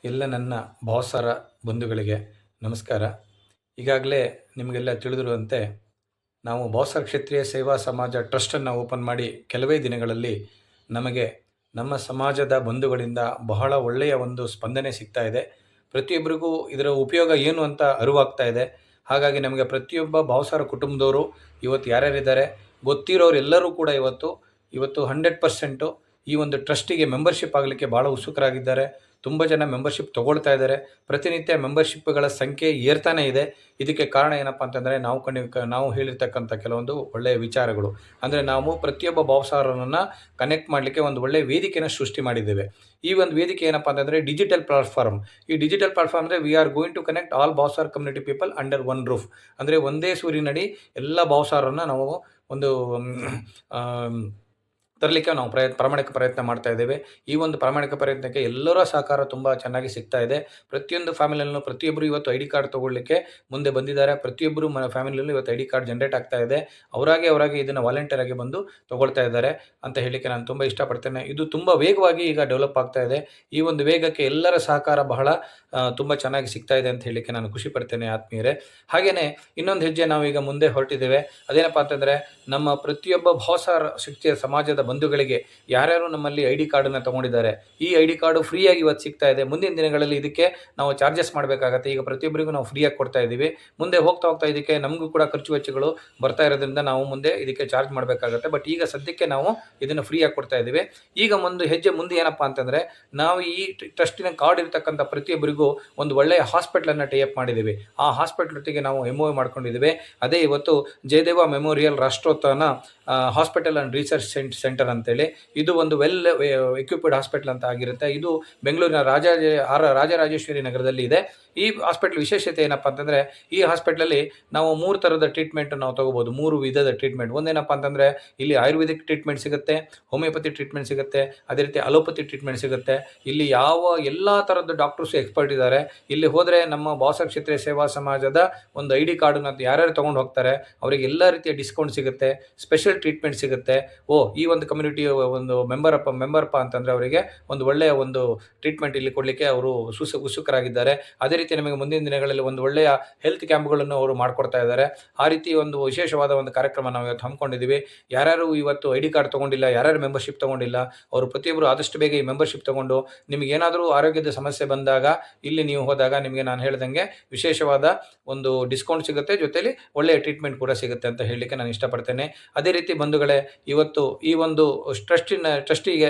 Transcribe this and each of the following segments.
ಎಲ್ಲ ನನ್ನ ಭಾವಸಾರ ಬಂಧುಗಳಿಗೆ ನಮಸ್ಕಾರ. ಈಗಾಗಲೇ ನಿಮಗೆಲ್ಲ ತಿಳಿದಿರುವಂತೆ ನಾವು ಭಾವಸಾರ ಕ್ಷತ್ರಿಯ ಸೇವಾ ಸಮಾಜ ಟ್ರಸ್ಟನ್ನು ಓಪನ್ ಮಾಡಿ ಕೆಲವೇ ದಿನಗಳಲ್ಲಿ ನಮಗೆ ನಮ್ಮ ಸಮಾಜದ ಬಂಧುಗಳಿಂದ ಬಹಳ ಒಳ್ಳೆಯ ಒಂದು ಸ್ಪಂದನೆ ಸಿಗ್ತಾ ಇದೆ. ಪ್ರತಿಯೊಬ್ಬರಿಗೂ ಇದರ ಉಪಯೋಗ ಏನು ಅಂತ ಅರಿವಾಗ್ತಾ ಇದೆ. ಹಾಗಾಗಿ ನಮಗೆ ಪ್ರತಿಯೊಬ್ಬ ಭಾವಸಾರ ಕುಟುಂಬದವರು ಇವತ್ತು ಯಾರ್ಯಾರಿದ್ದಾರೆ ಗೊತ್ತಿರೋರೆಲ್ಲರೂ ಕೂಡ ಇವತ್ತು 100% ಈ ಒಂದು ಟ್ರಸ್ಟಿಗೆ ಮೆಂಬರ್ಶಿಪ್ ಆಗಲಿಕ್ಕೆ ಭಾಳ ಉತ್ಸುಕರಾಗಿದ್ದಾರೆ. ತುಂಬ ಜನ ಮೆಂಬರ್ಶಿಪ್ ತೊಗೊಳ್ತಾ ಇದ್ದಾರೆ. ಪ್ರತಿನಿತ್ಯ ಮೆಂಬರ್ಶಿಪ್ಗಳ ಸಂಖ್ಯೆ ಏರ್ತಾನೆ ಇದೆ. ಇದಕ್ಕೆ ಕಾರಣ ಏನಪ್ಪ ಅಂತಂದರೆ ನಾವು ಹೇಳಿರ್ತಕ್ಕಂಥ ಕೆಲವೊಂದು ಒಳ್ಳೆಯ ವಿಚಾರಗಳು. ಅಂದರೆ ನಾವು ಪ್ರತಿಯೊಬ್ಬ ಭಾವಸಾರರನ್ನು ಕನೆಕ್ಟ್ ಮಾಡಲಿಕ್ಕೆ ಒಂದು ಒಳ್ಳೆಯ ವೇದಿಕೆಯನ್ನು ಸೃಷ್ಟಿ ಮಾಡಿದ್ದೇವೆ. ಈ ಒಂದು ವೇದಿಕೆ ಏನಪ್ಪ ಅಂತಂದರೆ ಡಿಜಿಟಲ್ ಪ್ಲಾಟ್ಫಾರ್ಮ್. ಈ ಡಿಜಿಟಲ್ ಪ್ಲಾಟ್ಫಾರ್ಮ್ ಅಂದರೆ we are going to connect all Bhavasara community people under one roof. ಅಂದರೆ ಒಂದೇ ಸೂರಿನಡಿ ಎಲ್ಲ ಭಾವಸಾರರನ್ನು ನಾವು ಒಂದು ತರಲಿಕ್ಕೆ ನಾವು ಪ್ರಾಮಾಣಿಕ ಪ್ರಯತ್ನ ಮಾಡ್ತಾ ಇದ್ದೇವೆ. ಈ ಒಂದು ಪ್ರಾಮಾಣಿಕ ಪ್ರಯತ್ನಕ್ಕೆ ಎಲ್ಲರ ಸಹಕಾರ ತುಂಬ ಚೆನ್ನಾಗಿ ಸಿಗ್ತಾ ಇದೆ. ಪ್ರತಿಯೊಂದು ಫ್ಯಾಮಿಲಿಯಲ್ಲೂ ಪ್ರತಿಯೊಬ್ಬರು ಇವತ್ತು ಐ ಡಿ ಕಾರ್ಡ್ ತೊಗೊಳ್ಳಿಕ್ಕೆ ಮುಂದೆ ಬಂದಿದ್ದಾರೆ. ಪ್ರತಿಯೊಬ್ಬರು ಫ್ಯಾಮಿಲಿಯಲ್ಲೂ ಇವತ್ತು ಐ ಡಿ ಕಾರ್ಡ್ ಜನರೇಟ್ ಆಗ್ತಾ ಇದೆ. ಅವರಾಗೆ ಇದನ್ನು ವಾಲಂಟಿಯರ್ ಆಗಿ ಬಂದು ತೊಗೊಳ್ತಾ ಇದ್ದಾರೆ ಅಂತ ಹೇಳಲಿಕ್ಕೆ ನಾನು ತುಂಬ ಇಷ್ಟಪಡ್ತೇನೆ. ಇದು ತುಂಬ ವೇಗವಾಗಿ ಈಗ ಡೆವಲಪ್ ಆಗ್ತಾ ಇದೆ. ಈ ಒಂದು ವೇಗಕ್ಕೆ ಎಲ್ಲರ ಸಹಕಾರ ಬಹಳ ತುಂಬ ಚೆನ್ನಾಗಿ ಸಿಗ್ತಾ ಇದೆ ಅಂತ ಹೇಳಲಿಕ್ಕೆ ನಾನು ಖುಷಿ ಪಡ್ತೇನೆ ಆತ್ಮೀಯರೇ. ಹಾಗೆಯೇ ಇನ್ನೊಂದು ಹೆಜ್ಜೆ ನಾವು ಈಗ ಮುಂದೆ ಹೊರಟಿದ್ದೇವೆ. ಅದೇನಪ್ಪ ಅಂತಂದರೆ ನಮ್ಮ ಪ್ರತಿಯೊಬ್ಬ ಭಾವಸಾರ ಶಕ್ತಿಯ ಸಮಾಜದ ಬಂಧುಗಳಿಗೆ ಯಾರ್ಯಾರು ನಮ್ಮಲ್ಲಿ ಐ ಡಿ ಕಾರ್ಡನ್ನು ತೊಗೊಂಡಿದ್ದಾರೆ, ಈ ಐ ಡಿ ಕಾರ್ಡು ಫ್ರೀಯಾಗಿ ಇವತ್ತು ಸಿಗ್ತಾ ಇದೆ. ಮುಂದಿನ ದಿನಗಳಲ್ಲಿ ಇದಕ್ಕೆ ನಾವು ಚಾರ್ಜಸ್ ಮಾಡಬೇಕಾಗತ್ತೆ. ಈಗ ಪ್ರತಿಯೊಬ್ಬರಿಗೂ ನಾವು ಫ್ರೀಯಾಗಿ ಕೊಡ್ತಾ ಇದ್ದೀವಿ. ಮುಂದೆ ಹೋಗ್ತಾ ಇದಕ್ಕೆ ನಮಗೂ ಕೂಡ ಖರ್ಚು ವೆಚ್ಚಗಳು ಬರ್ತಾ ಇರೋದ್ರಿಂದ ನಾವು ಮುಂದೆ ಇದಕ್ಕೆ ಚಾರ್ಜ್ ಮಾಡಬೇಕಾಗತ್ತೆ. ಬಟ್ ಈಗ ಸದ್ಯಕ್ಕೆ ನಾವು ಇದನ್ನು ಫ್ರೀಯಾಗಿ ಕೊಡ್ತಾ ಇದ್ದೀವಿ. ಈಗ ಒಂದು ಹೆಜ್ಜೆ ಮುಂದೆ ಏನಪ್ಪ ಅಂತಂದರೆ ನಾವು ಈ ಟ್ರಸ್ಟಿನ ಕಾರ್ಡ್ ಇರ್ತಕ್ಕಂಥ ಪ್ರತಿಯೊಬ್ಬರಿಗೂ ಒಂದು ಒಳ್ಳೆಯ ಹಾಸ್ಪಿಟ್ಲನ್ನು ಟೈಅಪ್ ಮಾಡಿದ್ದೀವಿ. ಆ ಹಾಸ್ಪಿಟ್ಲ್ ಒಟ್ಟಿಗೆ ನಾವು MOU ಮಾಡ್ಕೊಂಡಿದ್ದೀವಿ. ಅದೇ ಇವತ್ತು Jayadeva memorial Rashtrotthana hospital and research centre ಅಂತೇಳಿ. ಇದು ಒಂದು ವೆಲ್ ಎಕ್ವಿಪ್ಡ್ ಹಾಸ್ಪಿಟಲ್ ಅಂತ ಆಗಿರುತ್ತೆ. ಇದು ಬೆಂಗಳೂರಿನ ರಾಜರಾಜೇಶ್ವರಿ ನಗರದಲ್ಲಿ ಇದೆ. ಈ ಹಾಸ್ಪಿಟಲ್ ವಿಶೇಷತೆ ಏನಪ್ಪ ಅಂತಂದರೆ ಈ ಹಾಸ್ಪಿಟ್ಲಲ್ಲಿ ನಾವು 3 ಥರದ ಟ್ರೀಟ್ಮೆಂಟ್ ನಾವು ತೊಗೋಬೋದು. 3 ವಿಧದ ಟ್ರೀಟ್ಮೆಂಟ್. ಒಂದೇನಪ್ಪ ಅಂತಂದರೆ ಇಲ್ಲಿ ಆಯುರ್ವೇದಿಕ್ ಟ್ರೀಟ್ಮೆಂಟ್ ಸಿಗುತ್ತೆ, ಹೋಮಿಯೋಪತಿ ಟ್ರೀಟ್ಮೆಂಟ್ ಸಿಗುತ್ತೆ, ಅದೇ ರೀತಿ ಅಲೋಪತಿ ಟ್ರೀಟ್ಮೆಂಟ್ ಸಿಗುತ್ತೆ. ಇಲ್ಲಿ ಎಲ್ಲ ಥರದ ಡಾಕ್ಟರ್ಸ್ ಎಕ್ಸ್ಪರ್ಟ್ ಇದ್ದಾರೆ. ಇಲ್ಲಿ ಹೋದರೆ ನಮ್ಮ ಭಾವಸಾರ ಕ್ಷತ್ರಿಯ ಸೇವಾ ಸಮಾಜದ ಒಂದು ಐ ಡಿ ಕಾರ್ಡನ್ನು ಯಾರ್ಯಾರು ತೊಗೊಂಡು ಹೋಗ್ತಾರೆ ಅವರಿಗೆ ಎಲ್ಲ ರೀತಿಯ ಡಿಸ್ಕೌಂಟ್ ಸಿಗುತ್ತೆ, ಸ್ಪೆಷಲ್ ಟ್ರೀಟ್ಮೆಂಟ್ ಸಿಗುತ್ತೆ. ಈ ಒಂದು ಕಮ್ಯುನಿಟಿಯ ಒಂದು ಮೆಂಬರ್ಪ ಅಂತಂದರೆ ಅವರಿಗೆ ಒಂದು ಒಳ್ಳೆಯ ಒಂದು ಟ್ರೀಟ್ಮೆಂಟ್ ಇಲ್ಲಿ ಕೊಡಲಿಕ್ಕೆ ಅವರು ಉತ್ಸುಕರಾಗಿದ್ದಾರೆ. ಅದೇ ರೀತಿ ನಮಗೆ ಮುಂದಿನ ದಿನಗಳಲ್ಲಿ ಒಂದು ಒಳ್ಳೆಯ ಹೆಲ್ತ್ ಕ್ಯಾಂಪ್ಗಳನ್ನು ಅವರು ಮಾಡಿಕೊಡ್ತಾ ಇದ್ದಾರೆ. ಆ ರೀತಿ ಒಂದು ವಿಶೇಷವಾದ ಒಂದು ಕಾರ್ಯಕ್ರಮ ನಾವು ಇವತ್ತು ಹಮ್ಮಿಕೊಂಡಿದ್ದೀವಿ. ಯಾರ್ಯಾರು ಇವತ್ತು ಐ ಡಿ ಕಾರ್ಡ್ ತೊಗೊಂಡಿಲ್ಲ, ಯಾರ್ಯಾರು ಮೆಂಬರ್ಶಿಪ್ ತೊಗೊಂಡಿಲ್ಲ, ಅವರು ಪ್ರತಿಯೊಬ್ಬರು ಆದಷ್ಟು ಬೇಗ ಈ ಮೆಂಬರ್ಶಿಪ್ ತೊಗೊಂಡು ನಿಮಗೇನಾದರೂ ಆರೋಗ್ಯದ ಸಮಸ್ಯೆ ಬಂದಾಗ ಇಲ್ಲಿ ನೀವು ಹೋದಾಗ ನಿಮಗೆ ನಾನು ಹೇಳ್ದಂಗೆ ವಿಶೇಷವಾದ ಒಂದು ಡಿಸ್ಕೌಂಟ್ ಸಿಗುತ್ತೆ, ಜೊತೆಲಿ ಒಳ್ಳೆಯ ಟ್ರೀಟ್ಮೆಂಟ್ ಕೂಡ ಸಿಗುತ್ತೆ ಅಂತ ಹೇಳಲಿಕ್ಕೆ ನಾನು ಇಷ್ಟಪಡ್ತೇನೆ. ಅದೇ ರೀತಿ ಬಂಧುಗಳೇ, ಇವತ್ತು ಈ ಒಂದು ಟ್ರಸ್ಟಿಗೆ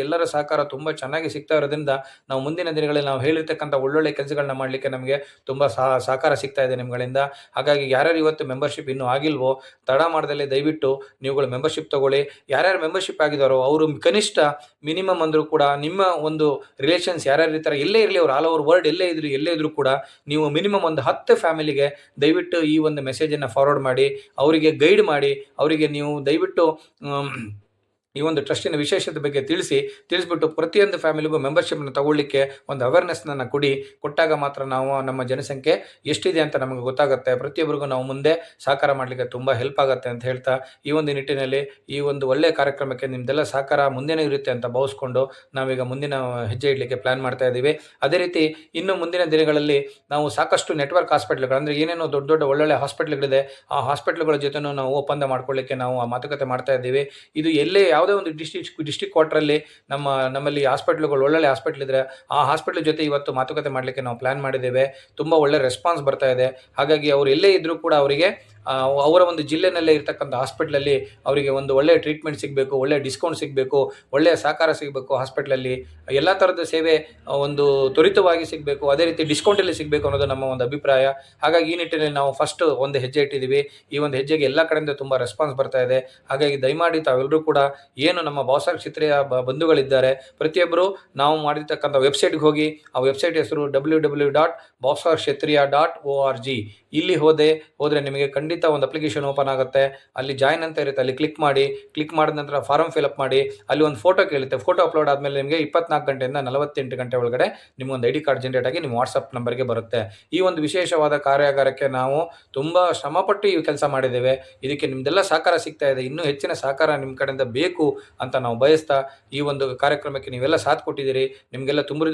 ಎಲ್ಲರ ಸಹಕಾರ ತುಂಬ ಚೆನ್ನಾಗಿ ಸಿಗ್ತಾ ಇರೋದ್ರಿಂದ ನಾವು ಮುಂದಿನ ದಿನಗಳಲ್ಲಿ ನಾವು ಹೇಳಿರ್ತಕ್ಕಂಥ ಒಳ್ಳೊಳ್ಳೆ ಕೆಲಸಗಳನ್ನ ಮಾಡಲಿಕ್ಕೆ ನಮಗೆ ತುಂಬ ಸಹಕಾರ ಸಿಗ್ತಾ ಇದೆ ನಿಮ್ಗಳಿಂದ. ಹಾಗಾಗಿ ಯಾರ್ಯಾರು ಇವತ್ತು ಮೆಂಬರ್ಶಿಪ್ ಇನ್ನೂ ಆಗಿಲ್ವೋ ತಡ ಮಾಡ್ದಲ್ಲೇ ದಯವಿಟ್ಟು ನೀವುಗಳು ಮೆಂಬರ್ಶಿಪ್ ತೊಗೊಳ್ಳಿ. ಯಾರ್ಯಾರು ಮೆಂಬರ್ಶಿಪ್ ಆಗಿದ್ದಾರೋ ಅವರು ಕನಿಷ್ಠ ಮಿನಿಮಮ್ ಅಂದರೂ ಕೂಡ ನಿಮ್ಮ ಒಂದು ರಿಲೇಷನ್ಸ್ ಯಾರ್ಯಾರು ಇರ್ತಾರೆ, ಎಲ್ಲೇ ಇರಲಿ, ಅವರು ಆಲ್ ಓವರ್ ವರ್ಲ್ಡ್ ಎಲ್ಲೇ ಇದ್ರೂ ಕೂಡ ನೀವು ಮಿನಿಮಮ್ ಒಂದು 10 ಫ್ಯಾಮಿಲಿಗೆ ದಯವಿಟ್ಟು ಈ ಒಂದು ಮೆಸೇಜನ್ನು ಫಾರ್ವರ್ಡ್ ಮಾಡಿ, ಅವರಿಗೆ ಗೈಡ್ ಮಾಡಿ, ಅವರಿಗೆ ನೀವು ದಯವಿಟ್ಟು ಈ ಒಂದು ಟ್ರಸ್ಟಿನ ವಿಶೇಷತೆ ಬಗ್ಗೆ ತಿಳಿಸ್ಬಿಟ್ಟು ಪ್ರತಿಯೊಂದು ಫ್ಯಾಮಿಲಿಗೂ ಮೆಂಬರ್ಶಿಪ್ನ ತಗೊಳ್ಳಿಕ್ಕೆ ಒಂದು ಅವೇರ್ನೆಸ್ನ ಕೊಟ್ಟಾಗ ಮಾತ್ರ ನಾವು ನಮ್ಮ ಜನಸಂಖ್ಯೆ ಎಷ್ಟಿದೆ ಅಂತ ನಮಗೆ ಗೊತ್ತಾಗುತ್ತೆ. ಪ್ರತಿಯೊಬ್ಬರಿಗೂ ನಾವು ಮುಂದೆ ಸಹಕಾರ ಮಾಡಲಿಕ್ಕೆ ತುಂಬ ಹೆಲ್ಪ್ ಆಗುತ್ತೆ ಅಂತ ಹೇಳ್ತಾ ಈ ಒಂದು ನಿಟ್ಟಿನಲ್ಲಿ ಈ ಒಂದು ಒಳ್ಳೆಯ ಕಾರ್ಯಕ್ರಮಕ್ಕೆ ನಿಮ್ಮದೆಲ್ಲ ಸಹಕಾರ ಮುಂದೆನೇ ಇರುತ್ತೆ ಅಂತ ಭಾವಿಸ್ಕೊಂಡು ನಾವೀಗ ಮುಂದಿನ ಹೆಜ್ಜೆ ಇಡಲಿಕ್ಕೆ ಪ್ಲ್ಯಾನ್ ಮಾಡ್ತಾ ಇದ್ದೀವಿ. ಅದೇ ರೀತಿ ಇನ್ನು ಮುಂದಿನ ದಿನಗಳಲ್ಲಿ ನಾವು ಸಾಕಷ್ಟು ನೆಟ್ವರ್ಕ್ ಹಾಸ್ಪಿಟ್ಲ್ಗಳು, ಅಂದರೆ ಏನೇನೋ ದೊಡ್ಡ ಒಳ್ಳೊಳ್ಳೆ ಹಾಸ್ಪಿಟ್ಲ್ಗಳಿದೆ, ಆ ಹಾಸ್ಪಿಟ್ಲ್ಗಳ ಜೊತೆನೂ ನಾವು ಒಪ್ಪಂದ ಮಾಡ್ಕೊಳ್ಳಿಕ್ಕೆ ನಾವು ಆ ಮಾತುಕತೆ ಮಾಡ್ತಾ ಇದ್ದೀವಿ. ಇದು ಯಾವುದೇ ಒಂದು ಡಿಸ್ಟ್ರಿಕ್ಟ್ ಕ್ವಾರ್ಟರಲ್ಲಿ ನಮ್ಮಲ್ಲಿ ಹಾಸ್ಪಿಟ್ಲ್ಗಳು ಒಳ್ಳೊಳ್ಳೆ ಹಾಸ್ಪಿಟ್ಲ್ ಇದ್ದರೆ ಆ ಹಾಸ್ಪಿಟ್ಲ್ ಜೊತೆ ಇವತ್ತು ಮಾತುಕತೆ ಮಾಡಲಿಕ್ಕೆ ನಾವು ಪ್ಲ್ಯಾನ್ ಮಾಡಿದ್ದೇವೆ. ತುಂಬ ಒಳ್ಳೆ ರೆಸ್ಪಾನ್ಸ್ ಬರ್ತಾ ಇದೆ. ಹಾಗಾಗಿ ಅವರು ಎಲ್ಲೇ ಇದ್ದರೂ ಕೂಡ ಅವರಿಗೆ ಅವರ ಒಂದು ಜಿಲ್ಲೆನಲ್ಲೇ ಇರ್ತಕ್ಕಂಥ ಹಾಸ್ಪಿಟ್ಲಲ್ಲಿ ಅವರಿಗೆ ಒಂದು ಒಳ್ಳೆಯ ಟ್ರೀಟ್ಮೆಂಟ್ ಸಿಗಬೇಕು, ಒಳ್ಳೆಯ ಡಿಸ್ಕೌಂಟ್ ಸಿಗಬೇಕು, ಒಳ್ಳೆಯ ಸಹಕಾರ ಸಿಗಬೇಕು. ಹಾಸ್ಪಿಟ್ಲಲ್ಲಿ ಎಲ್ಲ ಥರದ ಸೇವೆ ಒಂದು ತ್ವರಿತವಾಗಿ ಸಿಗಬೇಕು, ಅದೇ ರೀತಿ ಡಿಸ್ಕೌಂಟಲ್ಲಿ ಸಿಗಬೇಕು ಅನ್ನೋದು ನಮ್ಮ ಒಂದು ಅಭಿಪ್ರಾಯ. ಹಾಗಾಗಿ ಈ ನಿಟ್ಟಿನಲ್ಲಿ ನಾವು ಫಸ್ಟ್ ಒಂದು ಹೆಜ್ಜೆ ಇಟ್ಟಿದ್ದೀವಿ. ಈ ಒಂದು ಹೆಜ್ಜೆಗೆ ಎಲ್ಲ ಕಡೆಯಿಂದ ತುಂಬ ರೆಸ್ಪಾನ್ಸ್ ಬರ್ತಾ ಇದೆ. ಹಾಗಾಗಿ ದಯಮಾಡಿ ತಾವೆಲ್ಲರೂ ಕೂಡ ಏನು ನಮ್ಮ ಭಾವಸಾರ ಕ್ಷತ್ರಿಯ ಬಂಧುಗಳಿದ್ದಾರೆ ಪ್ರತಿಯೊಬ್ಬರು ನಾವು ಮಾಡಿರ್ತಕ್ಕಂಥ ವೆಬ್ಸೈಟ್ಗೆ ಹೋಗಿ, ಆ ವೆಬ್ಸೈಟ್ ಹೆಸರು www.bhavsarkshatriya.org. ಇಲ್ಲಿ ಹೋದರೆ ನಿಮಗೆ ಖಂಡಿತ ಒಂದು ಅಪ್ಲಿಕೇಶನ್ ಓಪನ್ ಆಗುತ್ತೆ. ಅಲ್ಲಿ ಜಾಯಿನ್ ಅಂತ ಇರುತ್ತೆ, ಅಲ್ಲಿ ಕ್ಲಿಕ್ ಮಾಡಿ. ಕ್ಲಿಕ್ ಮಾಡಿದ ನಂತರ ಫಾರಮ್ ಫಿಲಪ್ ಮಾಡಿ. ಅಲ್ಲಿ ಒಂದು ಫೋಟೋ ಕೇಳುತ್ತೆ. ಫೋಟೋ ಅಪ್ಲೋಡ್ ಆದಮೇಲೆ ನಿಮಗೆ 24 ಗಂಟೆಯಿಂದ 48 ಗಂಟೆ ಒಳಗಡೆ ನಿಮಗೊಂದು ಐಡಿ ಕಾರ್ಡ್ ಜನರೇಟ್ ಆಗಿ ನಿಮ್ಮ ವಾಟ್ಸಪ್ ನಂಬರ್ಗೆ ಬರುತ್ತೆ. ಈ ಒಂದು ವಿಶೇಷವಾದ ಕಾರ್ಯಾಗಾರಕ್ಕೆ ನಾವು ತುಂಬ ಶ್ರಮಪಟ್ಟು ಈ ಕೆಲಸ ಮಾಡಿದ್ದೇವೆ. ಇದಕ್ಕೆ ನಿಮ್ಮದೆಲ್ಲ ಸಹಕಾರ ಸಿಗ್ತಾ ಇದೆ. ಇನ್ನೂ ಹೆಚ್ಚಿನ ಸಹಕಾರ ನಿಮ್ಮ ಕಡೆಯಿಂದ ಬೇಕು ಅಂತ ನಾವು ಬಯಸ್ತಾ, ಈ ಒಂದು ಕಾರ್ಯಕ್ರಮಕ್ಕೆ ನೀವೆಲ್ಲ ಸಾಥ್ ಕೊಟ್ಟಿದ್ದೀರಿ. ನಿಮಗೆಲ್ಲ ತುಂಬ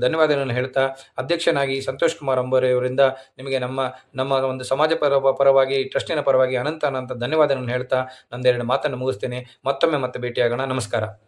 ಧನ್ಯವಾದಗಳನ್ನು ಹೇಳ್ತಾ, ಅಧ್ಯಕ್ಷನಾಗಿ ಸಂತೋಷ್ ಕುಮಾರ್ ಅಂಬೋರೆ ಅವರಿಂದ ನಿಮಗೆ ನಮ್ಮ ಒಂದು ಸಮಾಜ ಪರವಾಗಿ ಟ್ರಸ್ಟಿನ ಪರವಾಗಿ ಅನಂತ ಧನ್ಯವಾದಗಳನ್ನು ಹೇಳ್ತಾ ನಂದೆರಡು ಮಾತನ್ನು ಮುಗಿಸ್ತೇನೆ. ಮತ್ತೆ ಭೇಟಿಯಾಗೋಣ. ನಮಸ್ಕಾರ.